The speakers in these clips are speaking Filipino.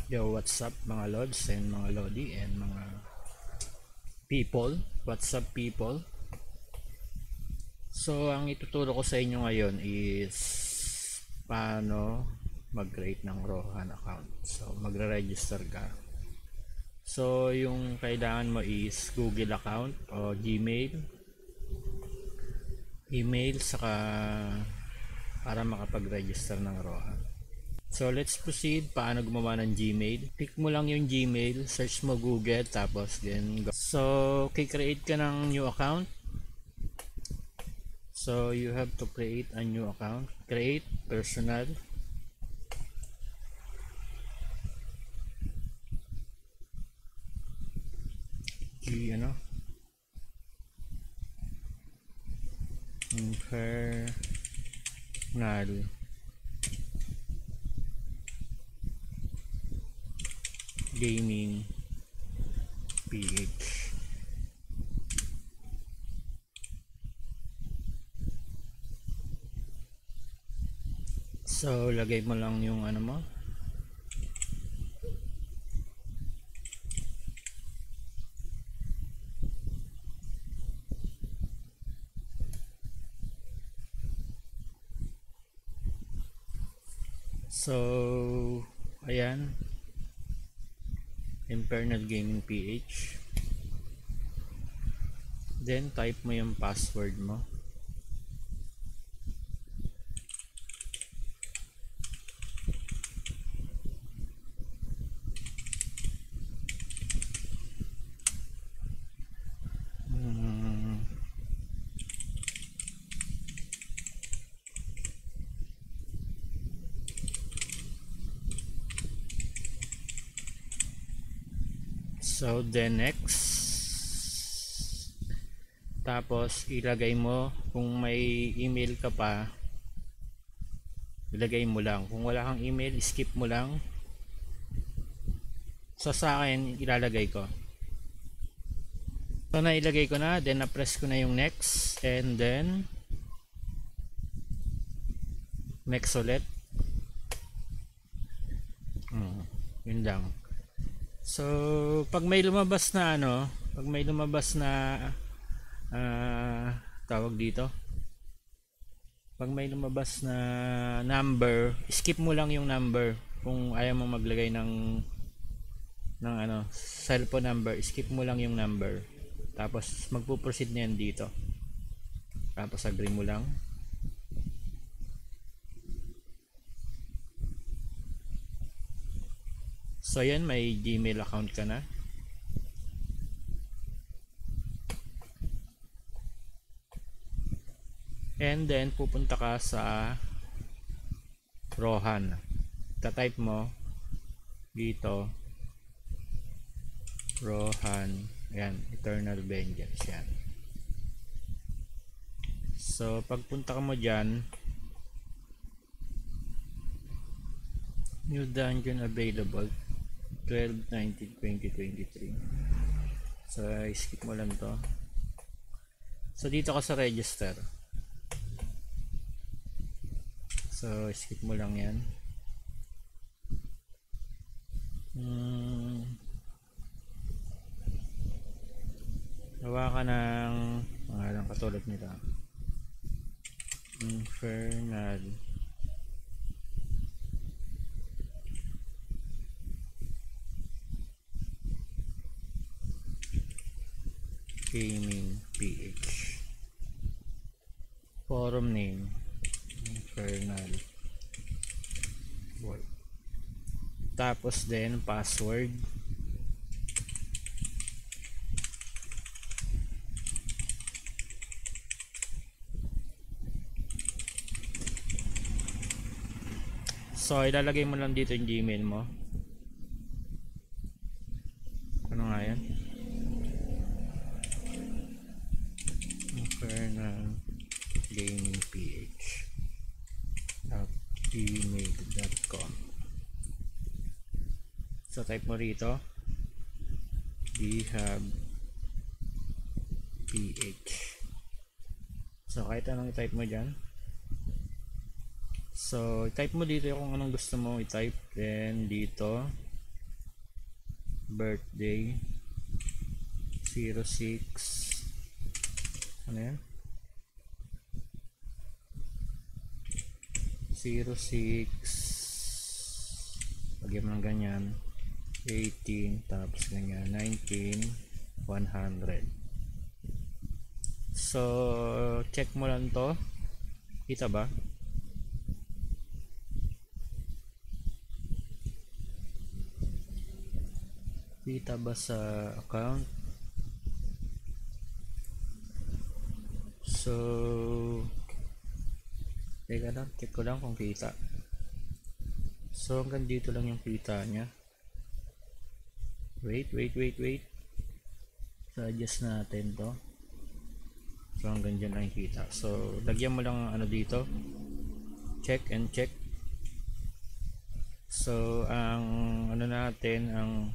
Yo, what's up mga lods and mga lodi and mga people? What's up people? So, ang ituturo ko sa inyo ngayon is paano mag-create ng Rohan account. So, magre-register ka. So, yung kailangan mo is Google account o Gmail, email, saka para makapag-register ng Rohan. So let's proceed. Paano gumawa ng Gmail? Click mo lang yung Gmail, search mo Google, tapos then go. So create ka ng new account. So you have to create a new account. Create personal. Ano? Infernal Gaming PH. So lagay mo lang yung ano mo. So ayan, Infernal Gaming PH. Then type mo yung password mo. So then next, tapos ilagay mo kung may email ka pa, ilagay mo lang. Kung wala kang email, skip mo lang. So sa akin ilalagay ko. So nailagay ko na, then na-press ko na yung next, and then next ulit. Yun lang. So pag may lumabas na tawag dito, pag may lumabas na number, skip mo lang yung number. Kung ayaw mo maglagay ng cellphone number, skip mo lang yung number. Tapos magpo-proceed na yan dito. Tapos agree mo lang. So yan, may Gmail account ka na. And then pupunta ka sa Rohan. Ta-type mo dito Rohan. Ayan, Eternal Vengeance yan. So pagpunta ka mo dyan, new dungeon available 12/19/2023. So skip mo lang to. So dito ka sa register. So skip mo lang yan. Gawa ka ng pangalan katulad nito, Infernal Gaming PH. Forum name Infernal World. Tapos then password. So ilalagay mo lang dito yung Gmail mo. Ano nga yan? Infernal Gaming PH gmail.com. So type mo rito Bihab PH. So kahit anong i-type mo dyan. So type mo dito kung anong gusto mo i-type. Then dito birthday 06 ano yan 06 lagyan mo ng ganyan 18 tapos ganyan 19 100. So check mo lang to, kita ba? Kita ba sa account? So teka lang, check ko lang kung kita. So hanggang dito lang yung kita nya. Wait. So adjust natin to. So hanggang dyan lang yung kita. So lagyan mo lang ano dito, check and check. So ang ano natin, ang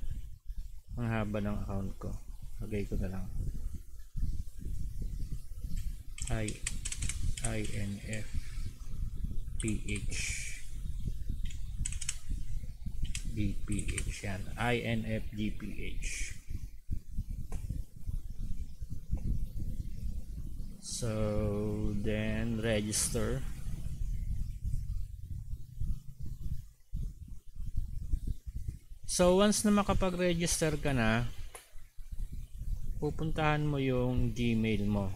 haba ng account ko, lagay ko na lang INFPH GPH yan, INFGPH. So then register. So once na makapag-register ka na, pupuntahan mo yung Gmail mo.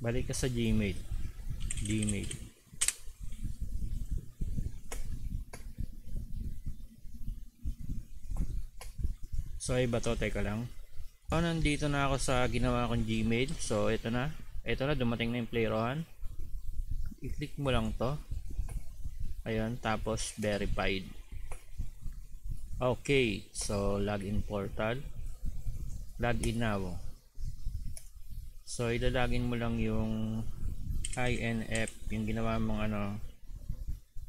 Balik ka sa Gmail. So iba to, teka lang. So nandito na ako sa ginawa kong Gmail. So ito na, dumating na yung Play Rohan. I-click mo lang to. Ayun, tapos verified. Okay, so login portal, login now. So ilalagin mo lang yung INF, yung ginawa mong ano,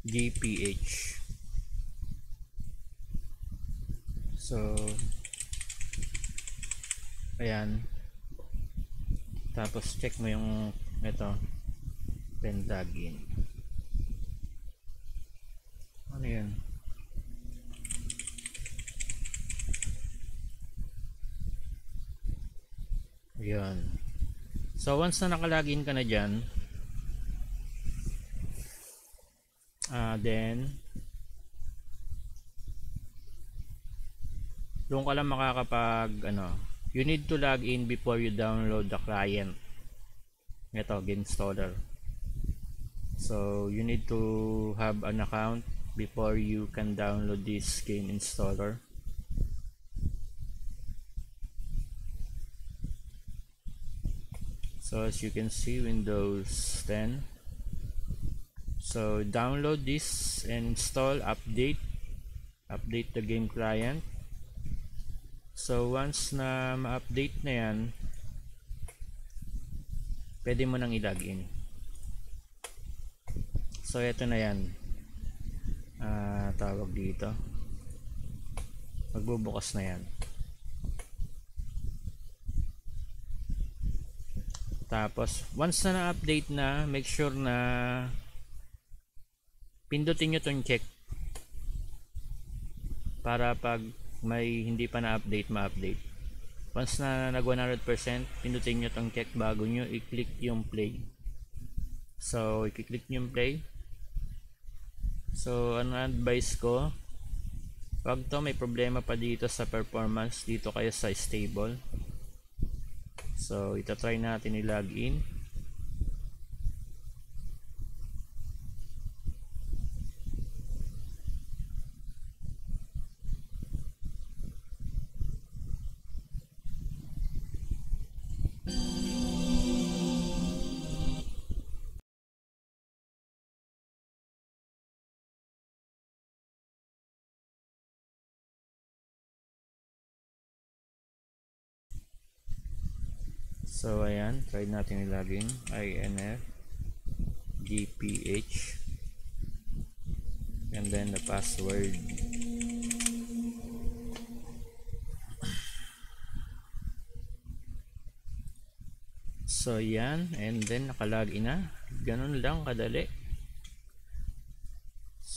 GPH. So ayan, tapos check mo yung ito, then login. Ano yan? Ayan. So once na nakalagin ka na dyan, then doon ka lang makakapag ano, you need to log in before you download the client. Ito, game installer. So you need to have an account before you can download this game installer. So as you can see, Windows 10. So download this and install, update the game client. So once na ma-update na yan, pwede mo nang i-login. So ito na yan, tawag dito, magbubukas na yan. Tapos once na na-update na, make sure na pindutin nyo tong check para pag may hindi pa na-update, ma-update. Once na nag 100%, pindutin nyo tong check bago nyo i-click yung play. So i-click nyo yung play. So ano advice ko, wag to may problema pa dito sa performance, dito kayo sa stable. So ito try natin i-login. So ayan, try natin i-login, INF GPH, and then the password. So yan, and then nakalagin na. Ganun lang kadali.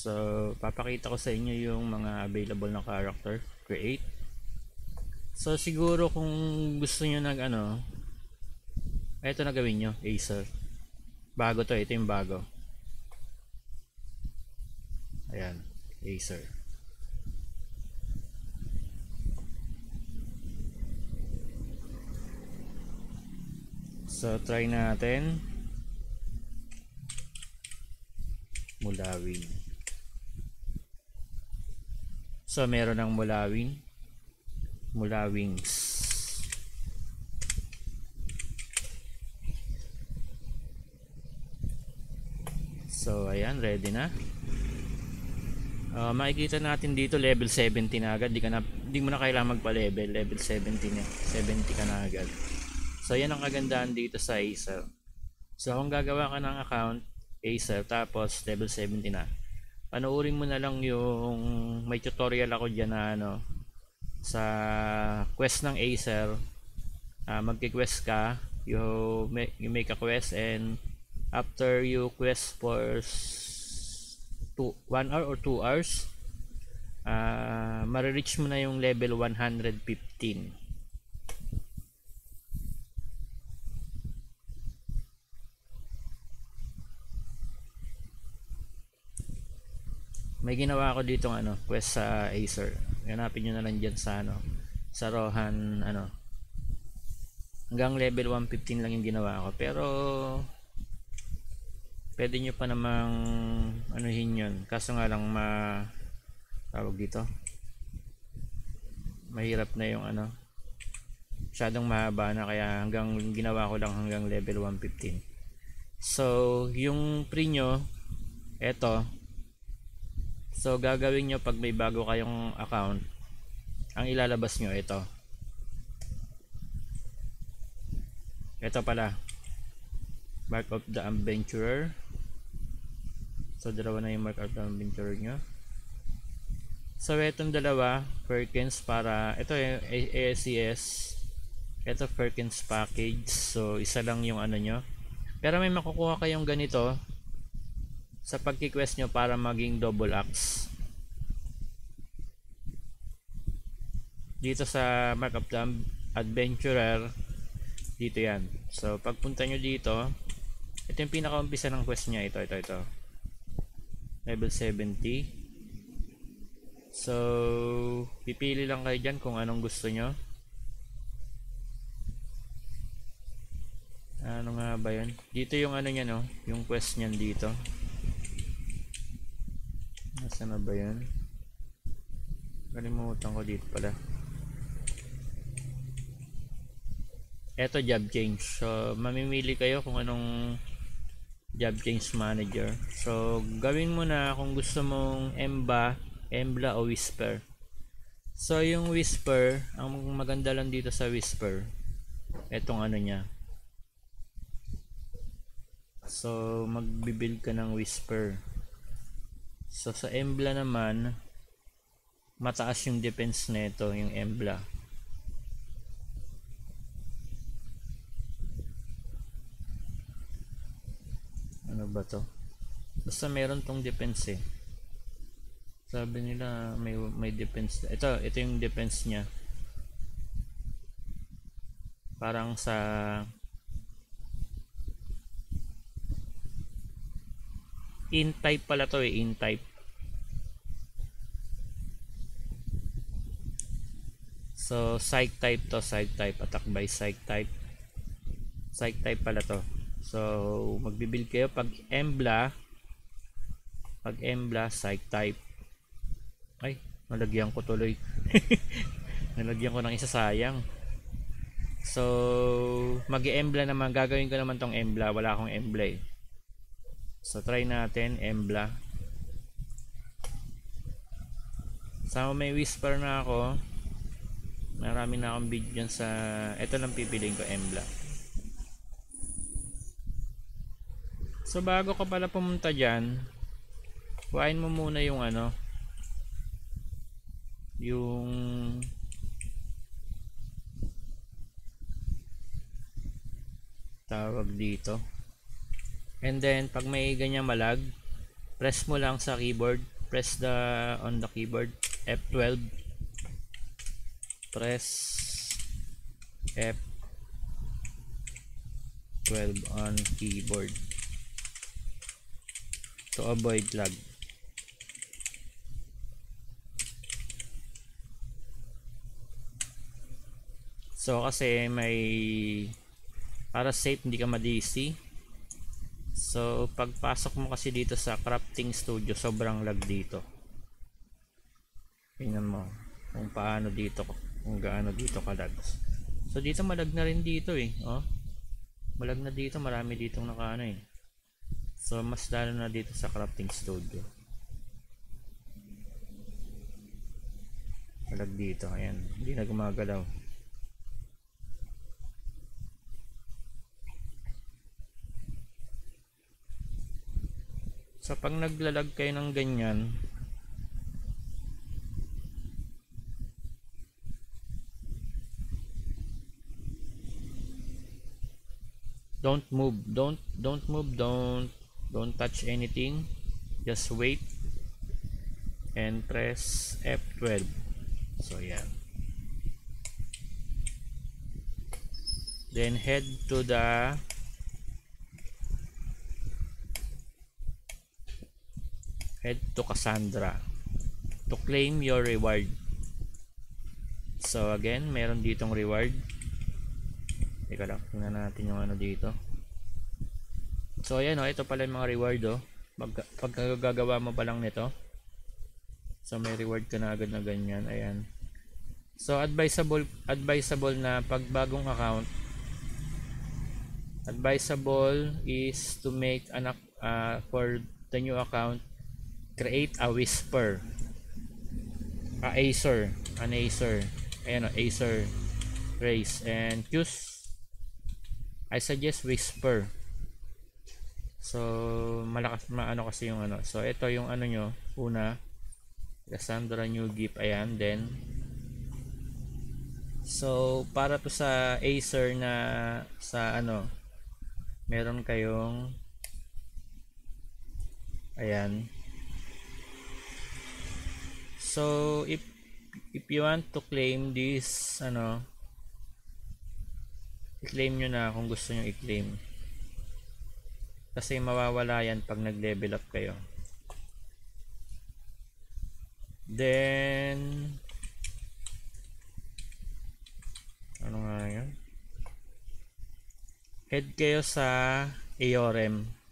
So, papakita ko sa inyo yung mga available na character. Create. So, siguro kung gusto nyo nag ito na gawin nyo, Acer. Bago to, ito yung bago. Ayan, Acer. So, try natin. Mulawin. So, meron ng mulawin. Mulawings. So, ayan, ready na. Makikita natin dito level 70 na agad. Di mo na kailangan magpa-level. Level 70 na. 70 ka na agad. So, yan ang kagandahan dito sa Acer. So, kung gagawa ka ng account, Acer, tapos level 70 na, panoorin mo na lang yung may tutorial ako dyan na sa quest ng Acer. Magki-quest ka, you make a quest, and after you quest for 1 hour or 2 hours, ma-reach mo na yung level 115. May ginawa ako dito quest sa Acer. Hanapin nyo na lang dyan sa sa Rohan hanggang level 115 lang yung ginawa ko, pero pwede nyo pa namang anuhin yun, kaso nga lang tawag dito, mahirap na yung masyadong mahaba na, kaya ginawa ko lang hanggang level 115. So yung pre nyo eto. So gagawin nyo pag may bago kayong account, ang ilalabas nyo ito pala, Mark of the Adventurer. So dalawa na yung Mark of the Adventurer nyo. So itong dalawa Perkins, para ito yung ASCS, ito Perkins package. So isa lang yung nyo, pero may makukuha kayong ganito sa pagki-quest nyo para maging double axe. Dito sa Mark of the Adventurer, dito yan. So pagpunta nyo dito, ito yung pinaka-umpisa ng quest nya, ito level 70. So pipili lang kayo dyan kung anong gusto nyo. Ano nga ba yun? Dito yung nya yung quest nyan dito. Nasaan na ba yun? Kalimutan ko dito pala. Eto, job change. So mamimili kayo kung anong job change manager. So gawin mo na kung gusto mong Embla o Whisper. So yung Whisper, ang maganda lang dito sa Whisper, etong nya. So magbibuild ka ng Whisper. So sa Embla naman, mataas yung defense nito, yung Embla. Ano ba to? Basta meron tong defense Sabi nila may defense. Ito yung defense niya. Parang sa in-type pala to in-type. So psych type to, psych type, attack by psych type. Psych type pala to. So magbibuild kayo pag Embla psych type. Ay, nalagyan ko tuloy. Nalagyan ko ng isa, sayang. So mag-Embla naman, gagawin ko naman tong Embla, wala akong Embla So try natin Embla. Sama may Whisper na ako. Marami na akong video dyan sa, ito lang pipiliin ko, Embla. So bago ka pala pumunta dyan, kuhain mo muna yung yung tawag dito, and then pag may ganyan malag, press mo lang sa keyboard press the on the keyboard F12, press F12 on keyboard to avoid lag. So kasi may para safe hindi ka ma-DC. So pagpasok mo kasi dito sa crafting studio, sobrang lag dito. Tingnan mo kung paano dito, kung gaano dito kalag. So dito malag na rin dito eh, oh. Malag na dito, marami ditong nakaano eh. So mas lalo na dito sa crafting studio. Malag dito, ayan, hindi na gumagalaw. So pag naglalag kayo ng ganyan, don't move, don't move, don't touch anything, just wait and press F12. So yeah, then head to Cassandra to claim your reward. So again, meron ditong reward. Teka lang, tingnan natin yung ano dito. So ayan oh, ito pala yung mga reward oh. Pag gagawa mo pa lang nito, so may reward ka na agad na ganyan. Ayan. So advisable na pag bagong account, advisable is to make an for the new account, create a whisper, an Acer, ayan o, Acer race, and choose, I suggest whisper. So malakas, maano kasi yung ano. So ito yung ano nyo, una Cassandra new gift, ayan. Then so para to sa Acer na sa ano, meron kayong ayan. So if you want to claim this ano, i-claim nyo na kung gusto nyo i-claim, kasi mawawala yan pag nag-level up kayo. Then ano nga yun, head kayo sa AORM.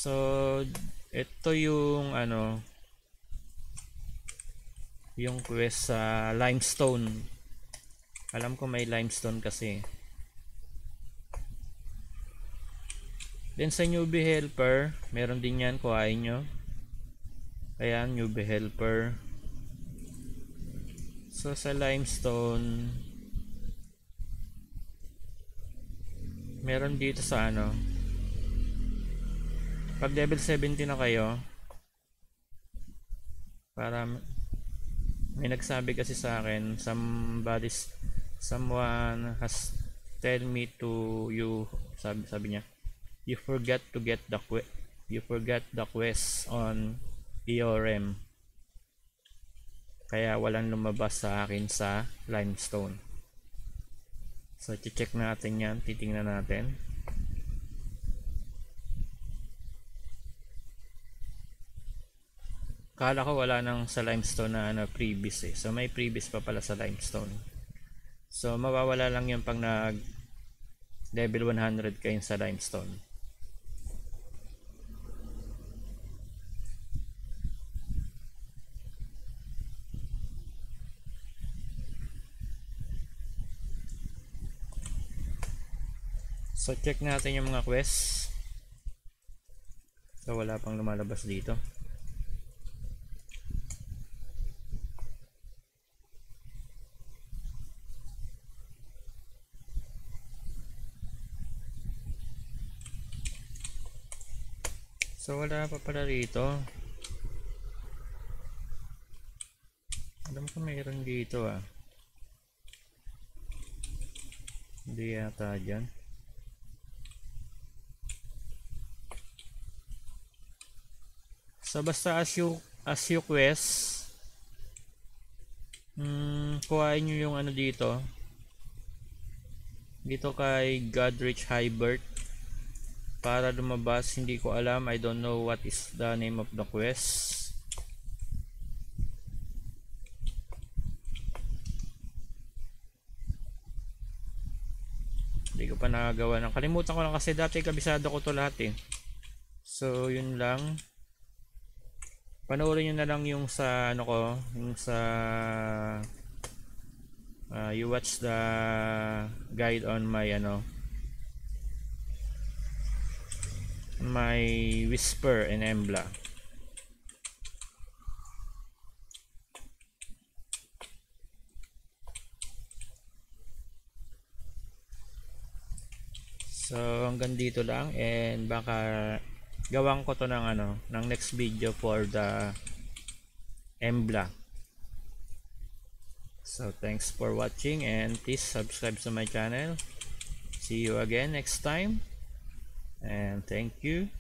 So ito yung ano, yung quest sa limestone. Alam ko may limestone kasi. Then sa newbie helper, meron din yan, kuhain nyo. Ayan, newbie helper. So sa limestone, meron dito sa ano, pag level 70 na kayo, para may nagsabi kasi sa akin, someone has tell me to you, sabi niya, you forgot the quest on EORM, kaya walang lumabas sa akin sa limestone. So check natin yan, titingnan natin. Kala ko wala nang sa limestone na ano, previous eh. So may previous pa pala sa limestone. So mawawala lang yung pag nag level 100 kayo sa limestone. So check natin yung mga quests. So wala pang lumalabas dito. So wala pa pala rito. Alam ko mayroon dito ah. Hindi yata dyan. So basta as you quest, kuhain nyo yung ano dito. Dito kay Godrich Hybert. Para lumabas, hindi ko alam. I don't know what is the name of the quest. Hindi ko pa nakagawa ng. Kalimutan ko lang kasi dati kabisado ko to lahat eh. So yun lang. Panoorin nyo na lang yung sa ano ko, yung sa you watch the guide on my ano, my Whisper and Embla. So hanggang dito lang, and baka gawan ko to ng ano, ng next video for the Embla. So thanks for watching, and please subscribe to my channel. See you again next time, and thank you.